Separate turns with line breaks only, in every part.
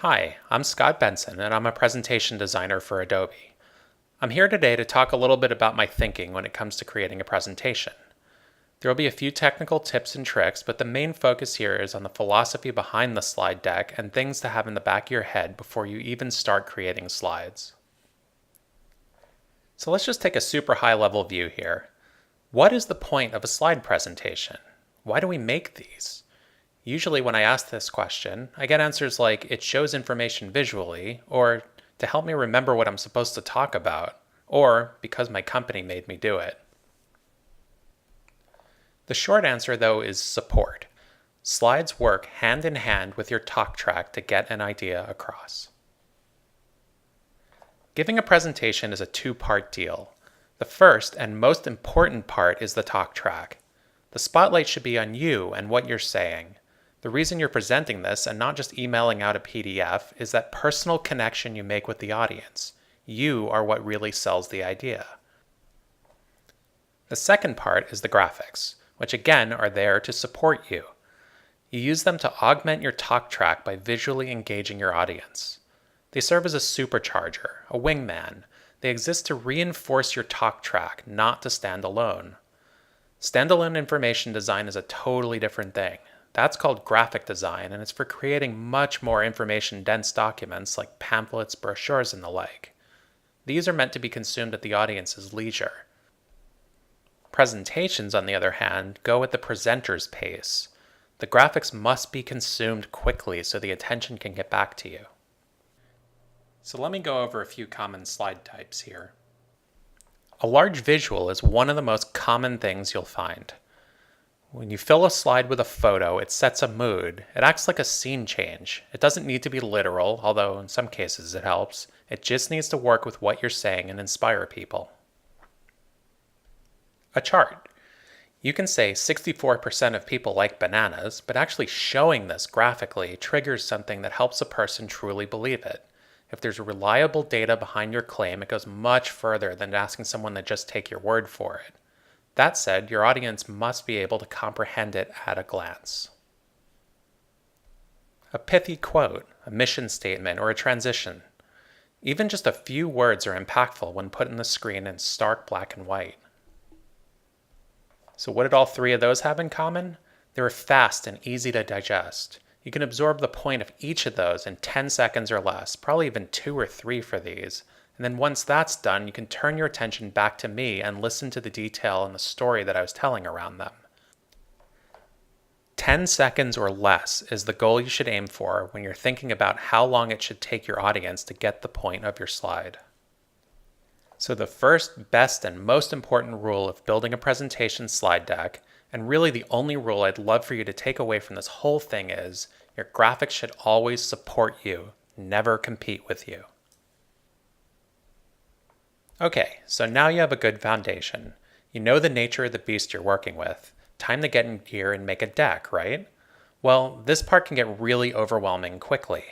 Hi, I'm Scott Benson, and I'm a presentation designer for Adobe. I'm here today to talk a little bit about my thinking when it comes to creating a presentation. There will be a few technical tips and tricks, but the main focus here is on the philosophy behind the slide deck and things to have in the back of your head before you even start creating slides. So let's just take a super high level view here. What is the point of a slide presentation? Why do we make these? Usually when I ask this question, I get answers like it shows information visually, or to help me remember what I'm supposed to talk about, or because my company made me do it. The short answer though is support. Slides work hand in hand with your talk track to get an idea across. Giving a presentation is a two-part deal. The first and most important part is the talk track. The spotlight should be on you and what you're saying. The reason you're presenting this and not just emailing out a PDF is that personal connection you make with the audience. You are what really sells the idea. The second part is the graphics, which again are there to support you. You use them to augment your talk track by visually engaging your audience. They serve as a supercharger, a wingman. They exist to reinforce your talk track, not to stand alone. Standalone information design is a totally different thing. That's called graphic design, and it's for creating much more information-dense documents like pamphlets, brochures, and the like. These are meant to be consumed at the audience's leisure. Presentations, on the other hand, go at the presenter's pace. The graphics must be consumed quickly so the attention can get back to you. So let me go over a few common slide types here. A large visual is one of the most common things you'll find. When you fill a slide with a photo, it sets a mood. It acts like a scene change. It doesn't need to be literal, although in some cases it helps. It just needs to work with what you're saying and inspire people. A chart. You can say 64% of people like bananas, but actually showing this graphically triggers something that helps a person truly believe it. If there's reliable data behind your claim, it goes much further than asking someone to just take your word for it. That said, your audience must be able to comprehend it at a glance. A pithy quote, a mission statement, or a transition. Even just a few words are impactful when put on the screen in stark black and white. So what did all three of those have in common? They were fast and easy to digest. You can absorb the point of each of those in 10 seconds or less, probably even 2 or 3 for these. And then once that's done, you can turn your attention back to me and listen to the detail and the story that I was telling around them. 10 seconds or less is the goal you should aim for when you're thinking about how long it should take your audience to get the point of your slide. So the first, best, and most important rule of building a presentation slide deck, and really the only rule I'd love for you to take away from this whole thing is, your graphics should always support you, never compete with you. Okay, so now you have a good foundation. You know the nature of the beast you're working with. Time to get in gear and make a deck, right? Well, this part can get really overwhelming quickly.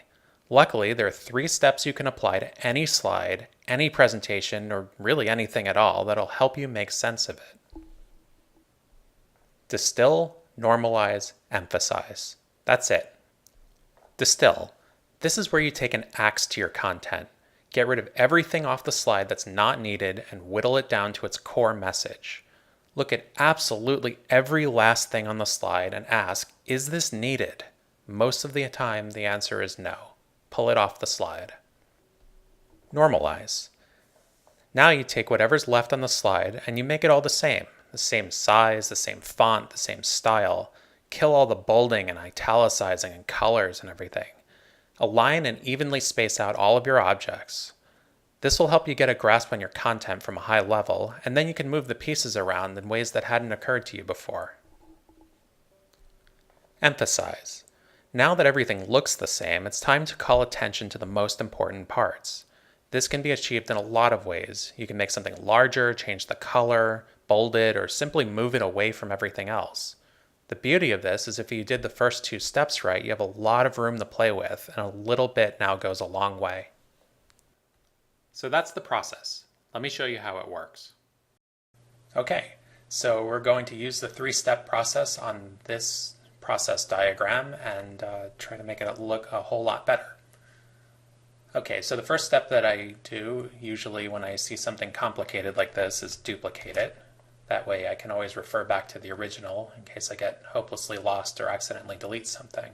Luckily, there are 3 steps you can apply to any slide, any presentation, or really anything at all that'll help you make sense of it. Distill, normalize, emphasize. That's it. Distill. This is where you take an axe to your content. Get rid of everything off the slide that's not needed and whittle it down to its core message. Look at absolutely every last thing on the slide and ask, is this needed? Most of the time, the answer is no. Pull it off the slide. Normalize. Now you take whatever's left on the slide and you make it all the same size, the same font, the same style. Kill all the bolding and italicizing and colors and everything. Align and evenly space out all of your objects. This will help you get a grasp on your content from a high level, and then you can move the pieces around in ways that hadn't occurred to you before. Emphasize. Now that everything looks the same, it's time to call attention to the most important parts. This can be achieved in a lot of ways. You can make something larger, change the color, bold it, or simply move it away from everything else. The beauty of this is if you did the first 2 steps right, you have a lot of room to play with, and a little bit now goes a long way. So that's the process. Let me show you how it works. Okay, so we're going to use the 3-step process on this process diagram and try to make it look a whole lot better. Okay, so the first step that I do, usually when I see something complicated like this, is duplicate it. That way I can always refer back to the original in case I get hopelessly lost or accidentally delete something.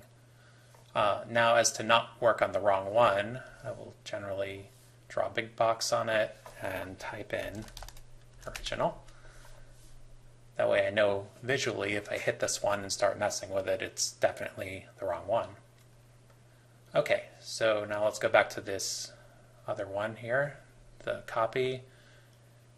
Now, as to not work on the wrong one, I will generally draw a big box on it and type in original. That way I know visually if I hit this one and start messing with it, it's definitely the wrong one. Okay, so now let's go back to this other one here, the copy.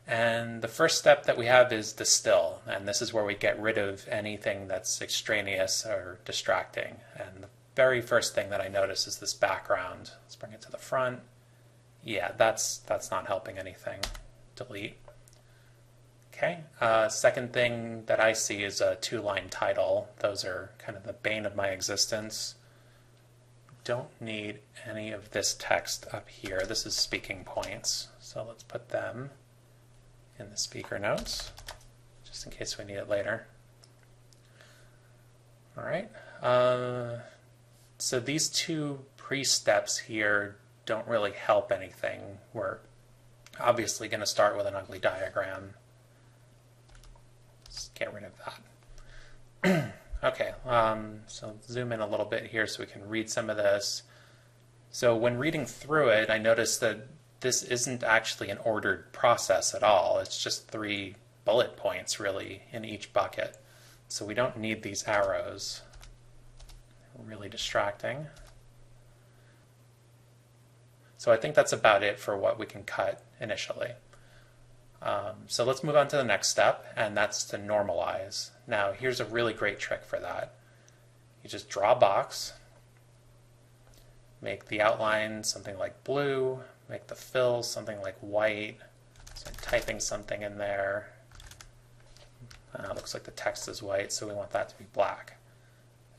And the first step that we have is distill, and this is where we get rid of anything that's extraneous or distracting. And the very first thing that I notice is this background. Let's bring it to the front. Yeah, that's not helping anything. Delete. Okay, second thing that I see is a two-line title. Those are kind of the bane of my existence. Don't need any of this text up here. This is speaking points, so let's put them in the speaker notes, just in case we need it later. All right, so these two pre-steps here don't really help anything. We're obviously going to start with an ugly diagram. Let's get rid of that. Okay, so zoom in a little bit here so we can read some of this. So when reading through it, I noticed that this isn't actually an ordered process at all. It's just 3 bullet points really in each bucket. So we don't need these arrows. Really distracting. So I think that's about it for what we can cut initially. So let's move on to the next step, and that's to normalize. Now here's a really great trick for that. You just draw a box, make the outline something like blue, make the fill something like white. So I'm typing something in there. Looks like the text is white, so we want that to be black.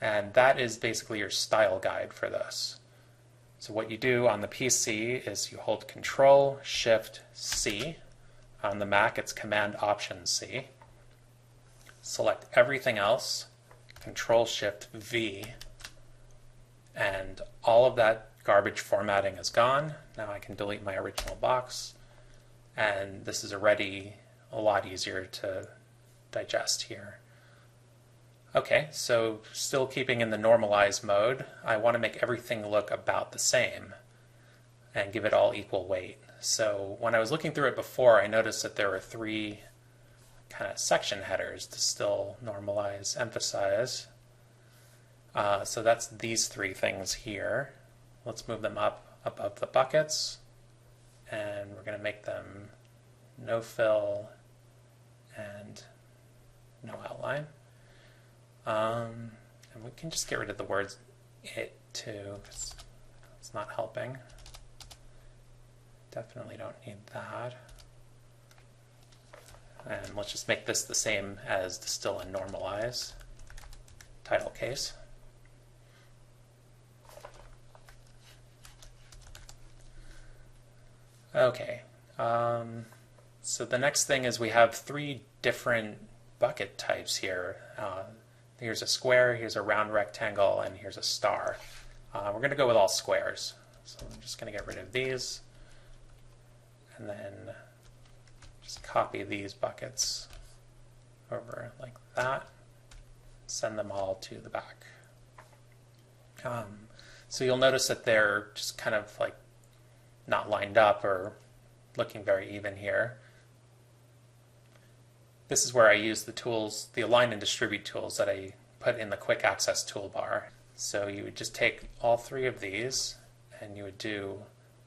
And that is basically your style guide for this. So what you do on the PC is you hold Control Shift C. On the Mac, it's Command Option C. Select everything else, Control Shift V, and all of that garbage formatting is gone. Now I can delete my original box, and this is already a lot easier to digest here. Okay, so still keeping in the normalize mode, I want to make everything look about the same and give it all equal weight. So when I was looking through it before, I noticed that there were 3 kind of section headers to still normalize, emphasize. So that's these 3 things here. Let's move them up above the buckets, and we're going to make them no fill and no outline. And we can just get rid of the words it too, because it's not helping. Definitely don't need that. And let's just make this the same as distill and normalize title case. Okay, so the next thing is we have 3 different bucket types here. Here's a square, here's a round rectangle, and here's a star. We're going to go with all squares. So I'm just going to get rid of these, and then just copy these buckets over like that, send them all to the back. So you'll notice that they're just kind of like not lined up or looking very even here. This is where I use the tools, the align and distribute tools that I put in the quick access toolbar. So you would just take all 3 of these and you would do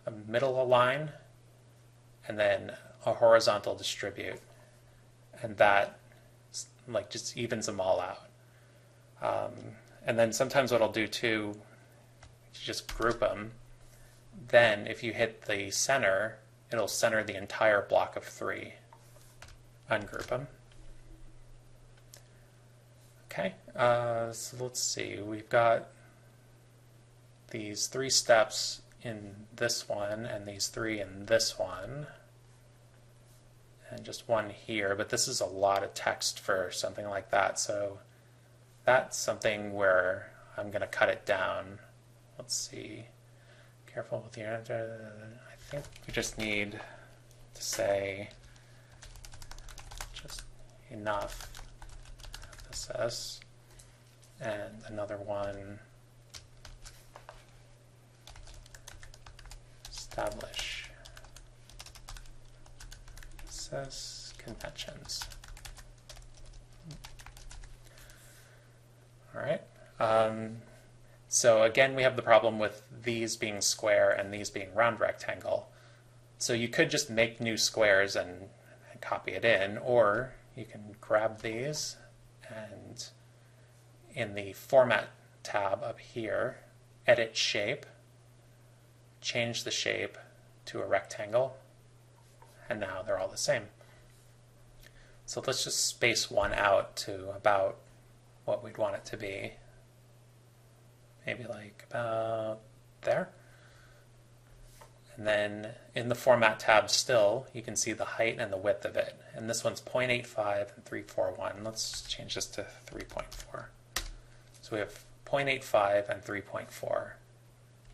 a middle align and then a horizontal distribute, and that like just evens them all out. And then sometimes what I'll do too, just group them. Then if you hit the center, it'll center the entire block of 3. Ungroup them. Okay, so let's see, we've got these 3 steps in this one and these 3 in this one and just 1 here, but this is a lot of text for something like that, so that's something where I'm going to cut it down. Let's see, Careful with the, I think we just need to say just enough emphasis, and another one, establish conventions. All right. So again, we have the problem with these being square and these being round rectangle. So you could just make new squares and copy it in, or you can grab these and in the Format tab up here, edit shape, change the shape to a rectangle, and now they're all the same. So let's just space one out to about what we'd want it to be. Maybe like about there. And then in the Format tab still, you can see the height and the width of it. And this one's 0.85 and 341. Let's change this to 3.4. So we have 0.85 and 3.4.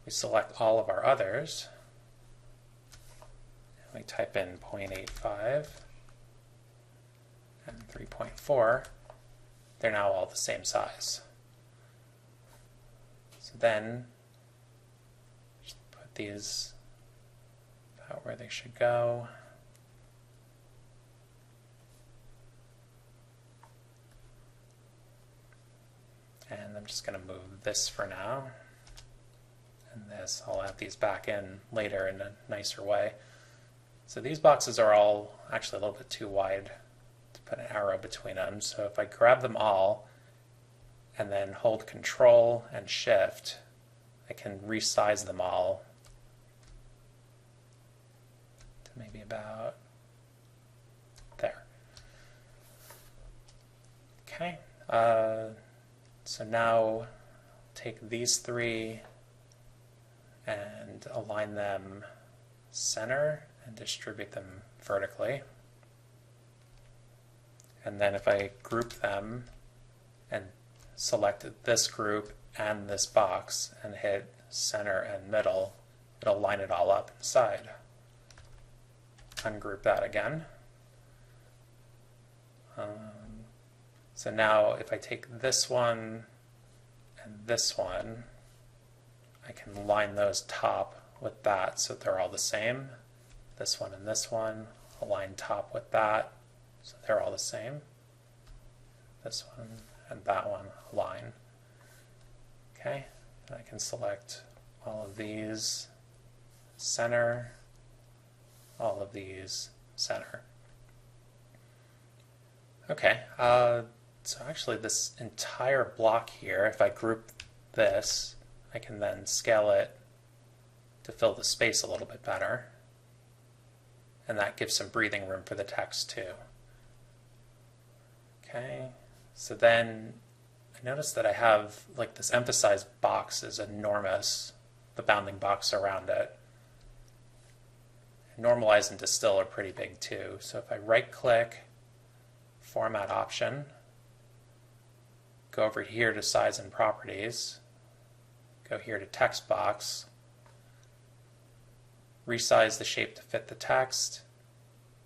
We select all of our others. And we type in 0.85 and 3.4. They're now all the same size. So then, just put these about where they should go. And I'm just going to move this for now. And this, I'll add these back in later in a nicer way. So these boxes are all actually a little bit too wide to put an arrow between them. So if I grab them all and then hold Control and Shift, I can resize them all to maybe about there. Okay, so now take these three and align them center and distribute them vertically. And then if I group them and select this group and this box and hit center and middle, it'll line it all up inside. Ungroup that again. So now if I take this one and this one, I can line those top with that so they're all the same. This one and this one, align top with that so they're all the same. This one and that one align. Okay, and I can select all of these center, all of these center. Okay, so actually this entire block here, if I group this, I can then scale it to fill the space a little bit better. And that gives some breathing room for the text too. Okay, so then I notice that I have like this emphasized box is enormous, the bounding box around it. Normalize and distill are pretty big too. So if I right click, Format option, go over here to Size and Properties, go here to Text Box, resize the shape to fit the text,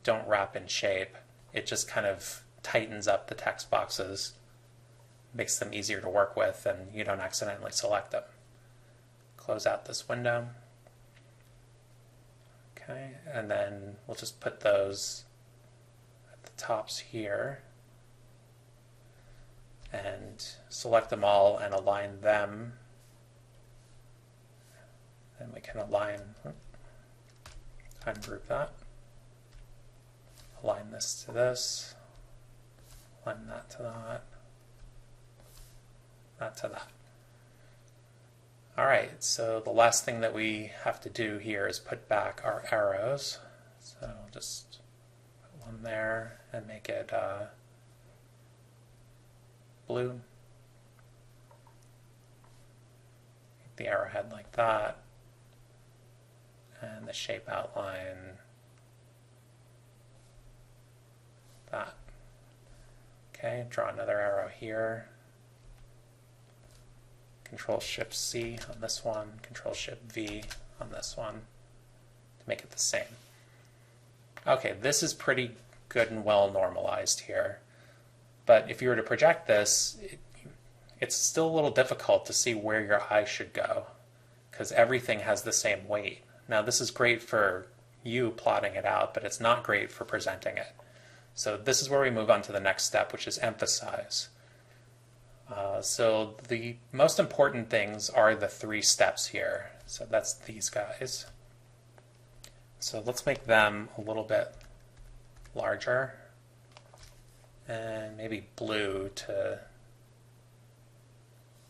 don't wrap in shape. It just kind of tightens up the text boxes, makes them easier to work with, and you don't accidentally select them. Close out this window. Okay, and then we'll just put those at the tops here and select them all and align them. Then we can align, ungroup that, align this to this, align that to that, that to that. All right, so the last thing that we have to do here is put back our arrows. So I'll just put one there and make it blue. Make the arrowhead like that. And the shape outline that. Okay, draw another arrow here. Control Shift C on this one, Control Shift V on this one to make it the same. Okay, this is pretty good and well normalized here. But if you were to project this, it's still a little difficult to see where your eye should go because everything has the same weight. Now this is great for you plotting it out, but it's not great for presenting it. So this is where we move on to the next step, which is emphasize. So the most important things are the 3 steps here. So that's these guys. So let's make them a little bit larger and maybe blue to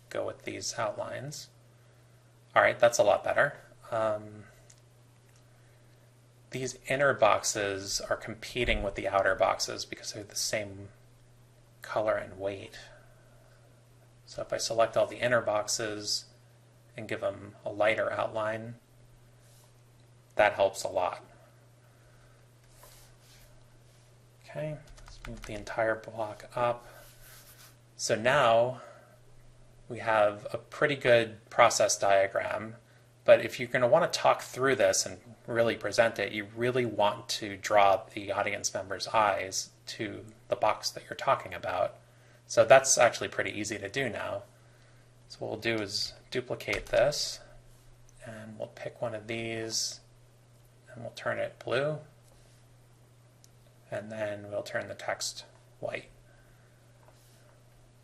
go with these outlines. All right, that's a lot better. These inner boxes are competing with the outer boxes because they're the same color and weight. So if I select all the inner boxes and give them a lighter outline, that helps a lot. Okay, let's move the entire block up. So now we have a pretty good process diagram, but if you're going to want to talk through this and really present it, you really want to draw the audience member's eyes to the box that you're talking about. So that's actually pretty easy to do now. So what we'll do is duplicate this, and we'll pick one of these, and we'll turn it blue, and then we'll turn the text white.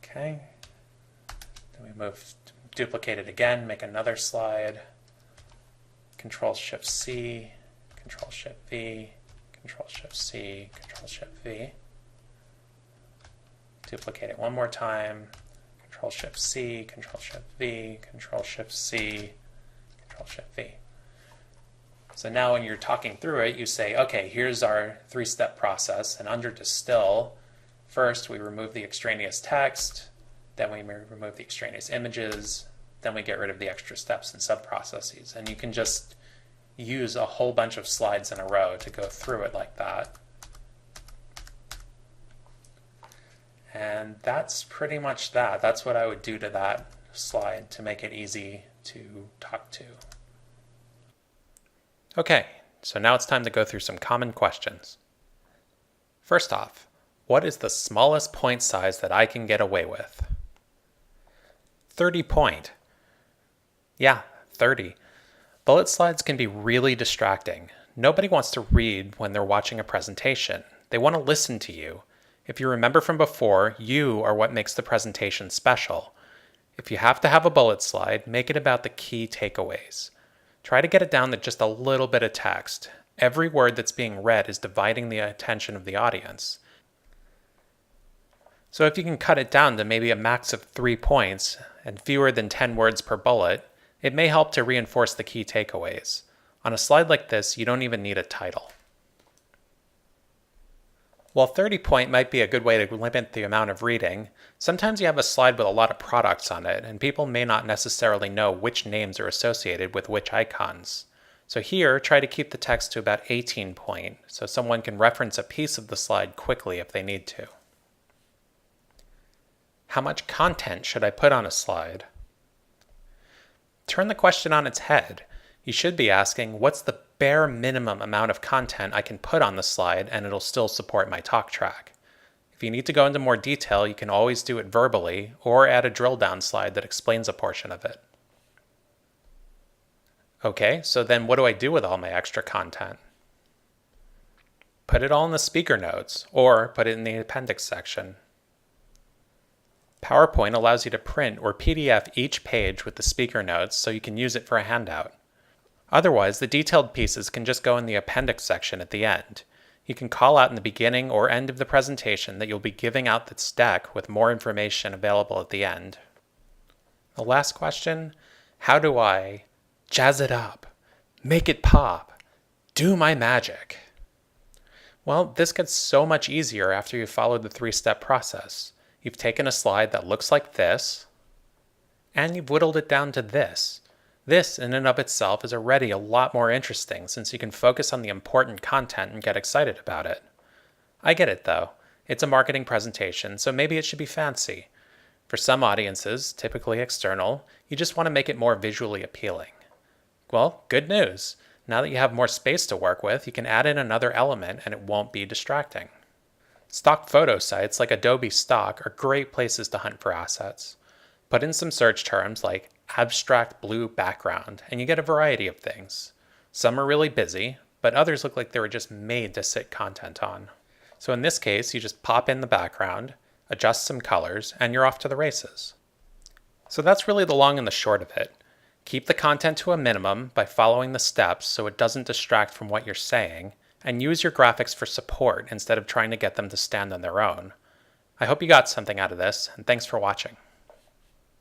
Okay. Then we duplicate it again, make another slide, Control-Shift-C, Control-Shift-V, Control-Shift-C, Control-Shift-V. Duplicate it one more time, Control-Shift-C, Control-Shift-V, Control-Shift-C, Control-Shift-V. So now when you're talking through it, you say, okay, here's our 3-step process, and under distill, first we remove the extraneous text, then we remove the extraneous images, then we get rid of the extra steps and sub-processes. And you can just use a whole bunch of slides in a row to go through it like that. And that's pretty much that. That's what I would do to that slide to make it easy to talk to. Okay, so now it's time to go through some common questions. First off, what is the smallest point size that I can get away with? 30 point. Yeah, 30. Bullet slides can be really distracting. Nobody wants to read when they're watching a presentation. They want to listen to you. If you remember from before, you are what makes the presentation special. If you have to have a bullet slide, make it about the key takeaways. Try to get it down to just a little bit of text. Every word that's being read is dividing the attention of the audience. So if you can cut it down to maybe a max of 3 points and fewer than 10 words per bullet, it may help to reinforce the key takeaways. On a slide like this, you don't even need a title. While 30 point might be a good way to limit the amount of reading, sometimes you have a slide with a lot of products on it, and people may not necessarily know which names are associated with which icons. So here, try to keep the text to about 18 point, so someone can reference a piece of the slide quickly if they need to. How much content should I put on a slide? Turn the question on its head. You should be asking, what's the bare minimum amount of content I can put on the slide and it'll still support my talk track? If you need to go into more detail, you can always do it verbally or add a drill down slide that explains a portion of it. Okay, so then what do I do with all my extra content? Put it all in the speaker notes or put it in the appendix section. PowerPoint allows you to print or PDF each page with the speaker notes so you can use it for a handout. Otherwise, the detailed pieces can just go in the appendix section at the end. You can call out in the beginning or end of the presentation that you'll be giving out this deck with more information available at the end. The last question, how do I jazz it up, make it pop, do my magic? Well, this gets so much easier after you've followed the 3-step process. You've taken a slide that looks like this, and you've whittled it down to this. This, in and of itself, is already a lot more interesting since you can focus on the important content and get excited about it. I get it, though. It's a marketing presentation, so maybe it should be fancy. For some audiences, typically external, you just want to make it more visually appealing. Well, good news. Now that you have more space to work with, you can add in another element and it won't be distracting. Stock photo sites like Adobe Stock are great places to hunt for assets. Put in some search terms like abstract blue background, and you get a variety of things. Some are really busy, but others look like they were just made to sit content on. So in this case, you just pop in the background, adjust some colors, and you're off to the races. So that's really the long and the short of it. Keep the content to a minimum by following the steps so it doesn't distract from what you're saying, and use your graphics for support instead of trying to get them to stand on their own. I hope you got something out of this, and thanks for watching.